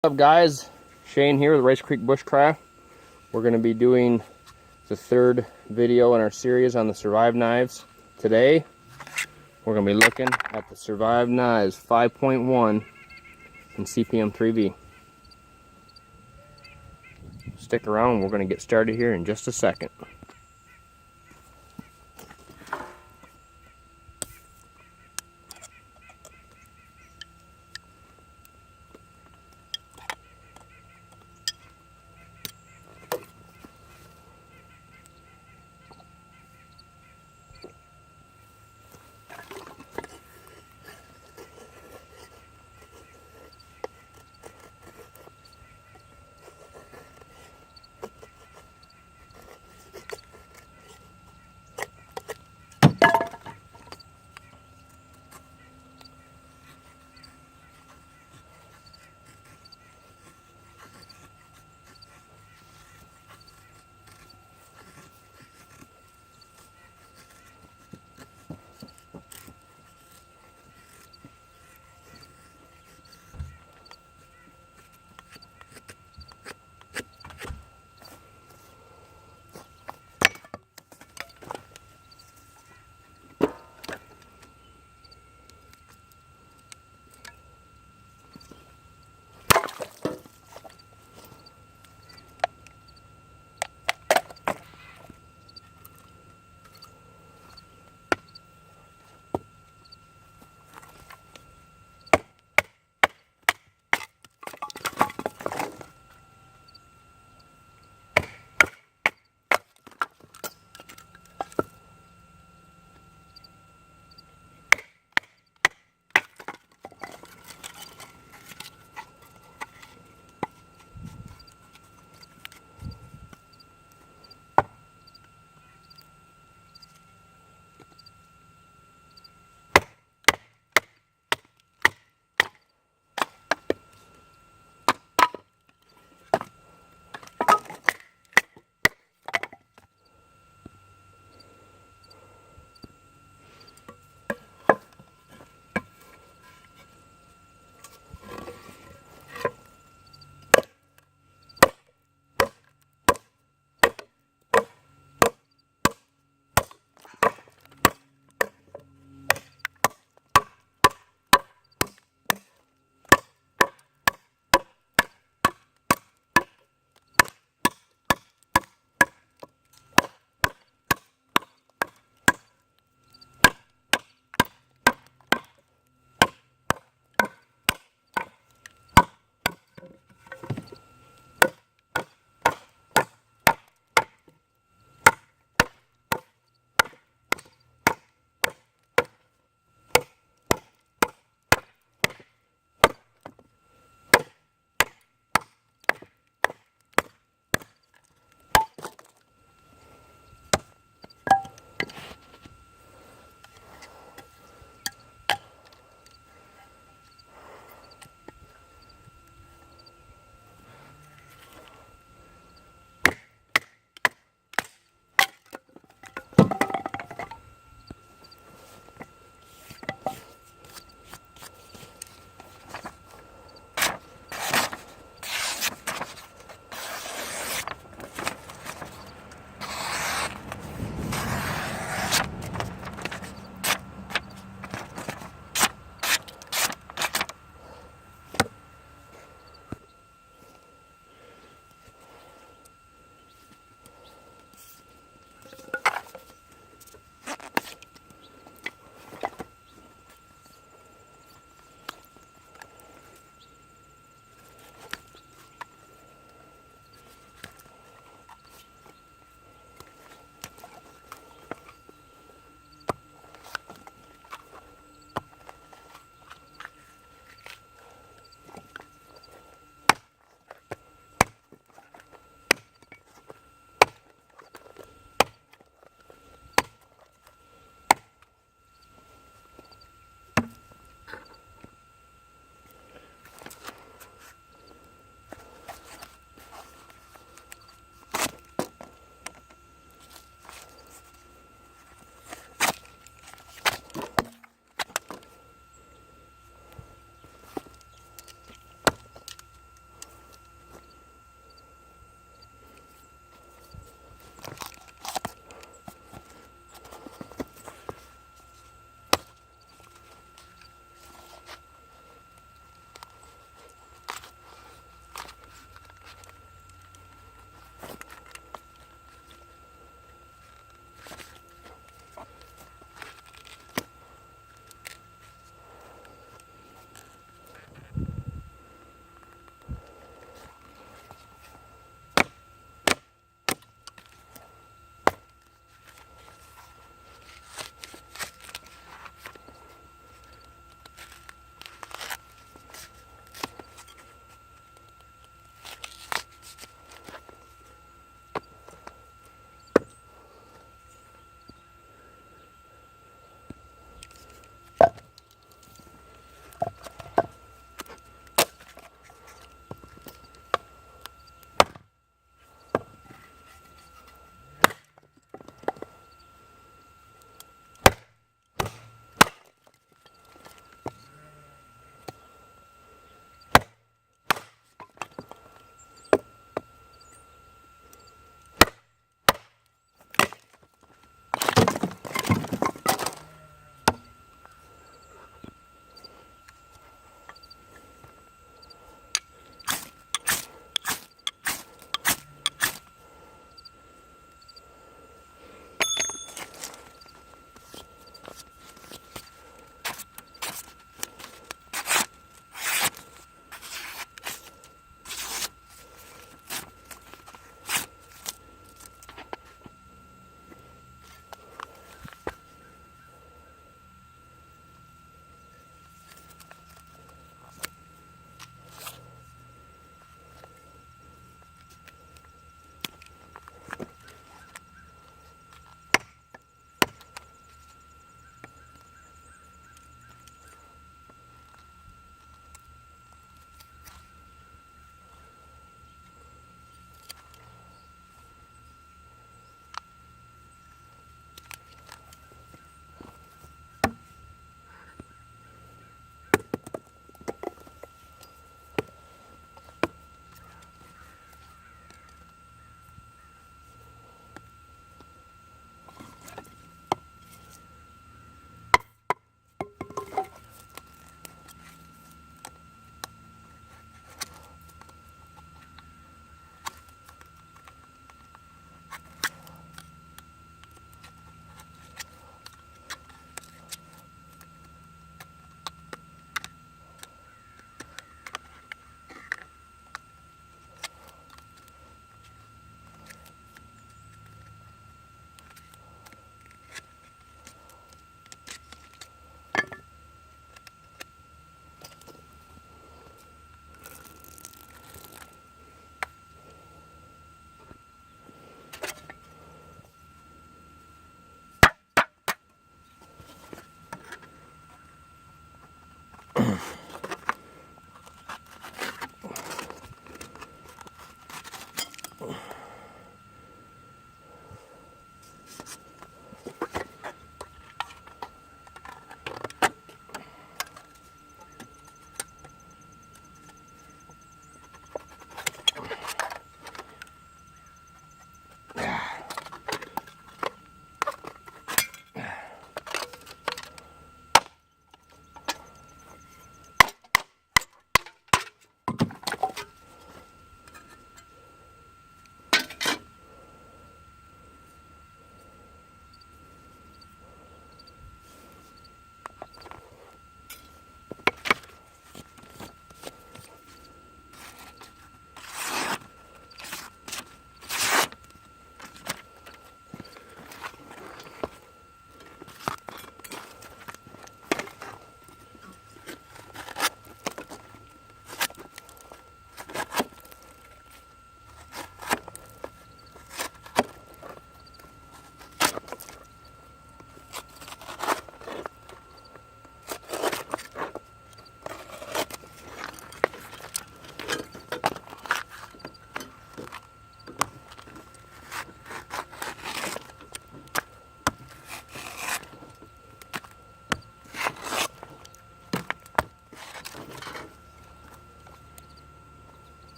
What's up guys, Shane here with Rice Creek Bushcraft. We're going to be doing the third video in our series on the Survive knives. Today we're going to be looking at the Survive knives 5.1 in cpm-3V. Stick around, we're going to get started here in just a second.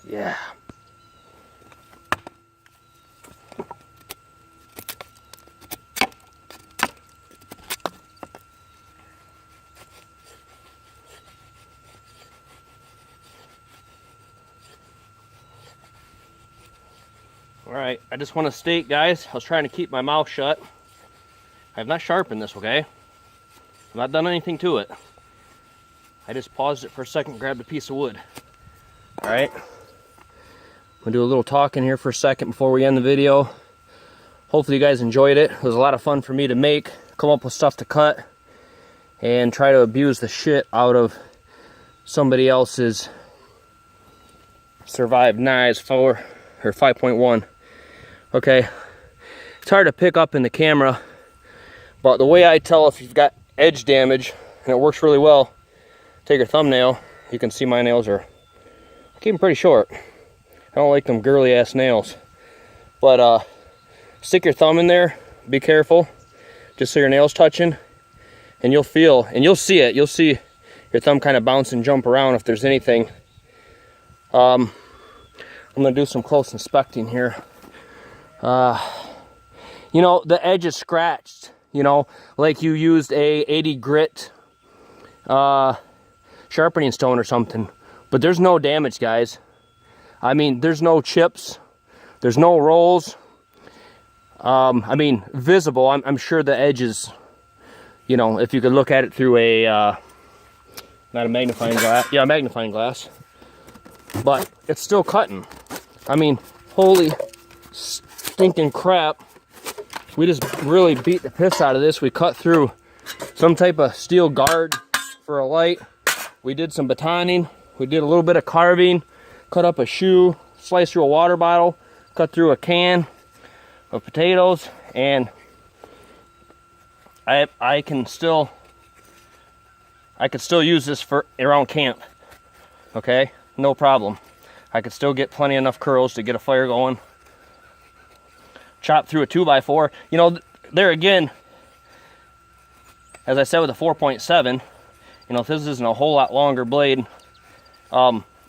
Yeah. All right, I just want to state, guys, I was trying to keep my mouth shut. I have not sharpened this, okay? I've not done anything to it. I just paused it for a second, grabbed a piece of wood. All right, I'm gonna do a little talking here for a second before we end the video. Hopefully you guys enjoyed it. It was a lot of fun for me to make, come up with stuff to cut, and try to abuse the shit out of somebody else's Survive Knives 4 or 5.1. Okay, it's hard to pick up in the camera, but the way I tell if you've got edge damage, and it works really well, take your thumbnail, you can see my nails are, I keep them pretty short. I don't like them girly ass nails. But stick your thumb in there, be careful, just so your nail's touching, and you'll feel, and you'll see it, you'll see your thumb kind of bounce and jump around if there's anything. I'm gonna do some close inspecting here. You know, the edge is scratched, you know, like you used a 80 grit sharpening stone or something, but there's no damage, guys. I mean, there's no chips, there's no rolls. I mean, visible. I'm sure the edge is, you know, if you could look at it through a not a magnifying glass, yeah, a magnifying glass, but it's still cutting. I mean, holy stinking crap. We just really beat the piss out of this. We cut through some type of steel guard for a light. We did some batoning. We did a little bit of carving, cut up a shoe, sliced through a water bottle, cut through a can of potatoes, and I could still use this for around camp. Okay, no problem. I could still get plenty enough curls to get a fire going. Chop through a 2x4. You know, there again, as I said with a 4.7, you know, if this isn't a whole lot longer blade,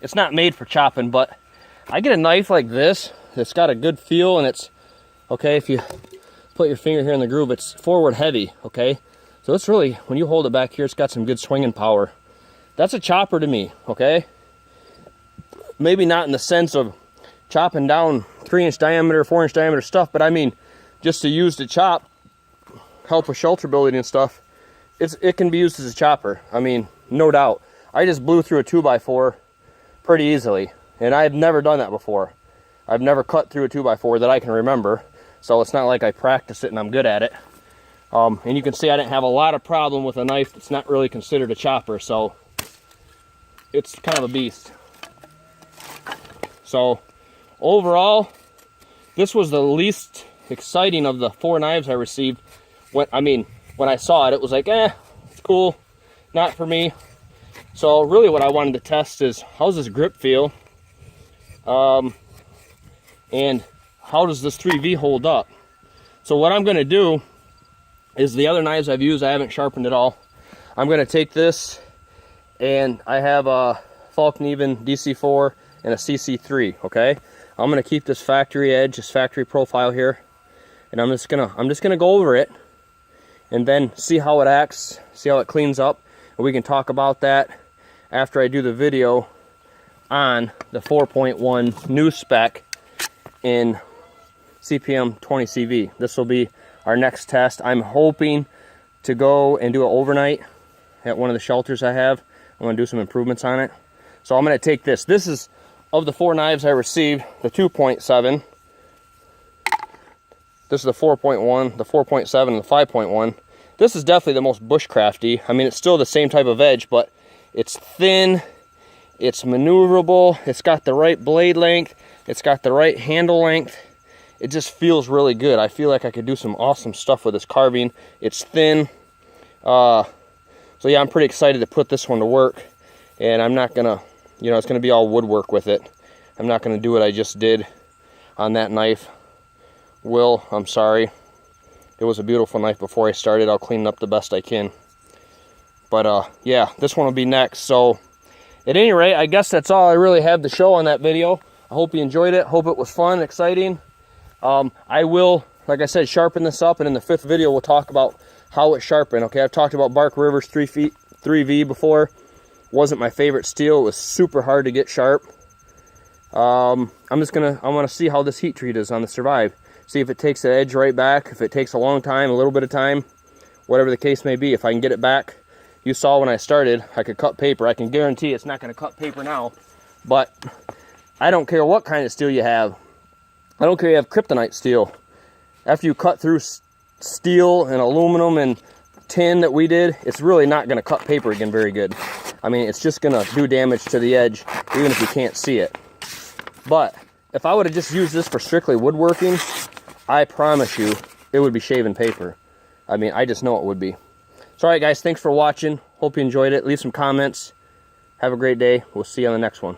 it's not made for chopping, but I get a knife like this that's got a good feel, and it's, okay, if you put your finger here in the groove, it's forward heavy, okay? So it's really, when you hold it back here, it's got some good swinging power. That's a chopper to me, okay? Maybe not in the sense of chopping down 3-inch diameter, 4-inch diameter stuff, but I mean, just to use to chop, help with shelter building and stuff, it can be used as a chopper. I mean, no doubt. I just blew through a 2x4 pretty easily, and I've never done that before. I've never cut through a 2x4 that I can remember, so it's not like I practice it and I'm good at it. And you can see I didn't have a lot of problem with a knife that's not really considered a chopper, so it's kind of a beast. So overall, this was the least exciting of the 4 knives I received. When I saw it, it was like, it's cool, not for me. So really what I wanted to test is, how's this grip feel? And how does this 3V hold up? So what I'm gonna do is, the other knives I've used, I haven't sharpened at all. I'm gonna take this, and I have a Falcon Even DC4 and a CC3, okay? I'm gonna keep this factory edge, this factory profile here, and I'm just gonna go over it and then see how it acts, see how it cleans up, and we can talk about that after I do the video on the 4.1 new spec in cpm-3V. This will be our next test. I'm hoping to go and do it overnight at one of the shelters I have. I'm gonna do some improvements on it. So I'm gonna take this. This is, of the 4 knives I received, the 2.7. This is the 4.1, the 4.7, and the 5.1. This is definitely the most bushcrafty. I mean, it's still the same type of edge, but it's thin, it's maneuverable, it's got the right blade length, it's got the right handle length. It just feels really good. I feel like I could do some awesome stuff with this carving. It's thin. So yeah, I'm pretty excited to put this one to work. And I'm not gonna, you know, it's gonna be all woodwork with it. I'm not gonna do what I just did on that knife. Will, I'm sorry. It was a beautiful knife before I started. I'll clean it up the best I can. But yeah, this one will be next. So at any rate, I guess that's all I really had to show on that video. I hope you enjoyed it. Hope it was fun, exciting. I will, like I said, sharpen this up, and in the 5th video we'll talk about how it's sharpened. Okay, I've talked about Bark River's 3V before. Wasn't my favorite steel. It was super hard to get sharp. I'm gonna see how this heat treat is on the Survive. See if it takes the edge right back, if it takes a long time, a little bit of time, whatever the case may be. If I can get it back, you saw when I started, I could cut paper. I can guarantee it's not gonna cut paper now, but I don't care what kind of steel you have. I don't care if you have kryptonite steel. After you cut through steel and aluminum and tin that we did, it's really not gonna cut paper again very good. I mean, it's just gonna do damage to the edge, even if you can't see it. But if I would have just used this for strictly woodworking, I promise you, it would be shaving paper. I mean, I just know it would be. So, all right, guys, thanks for watching. Hope you enjoyed it. Leave some comments. Have a great day. We'll see you on the next one.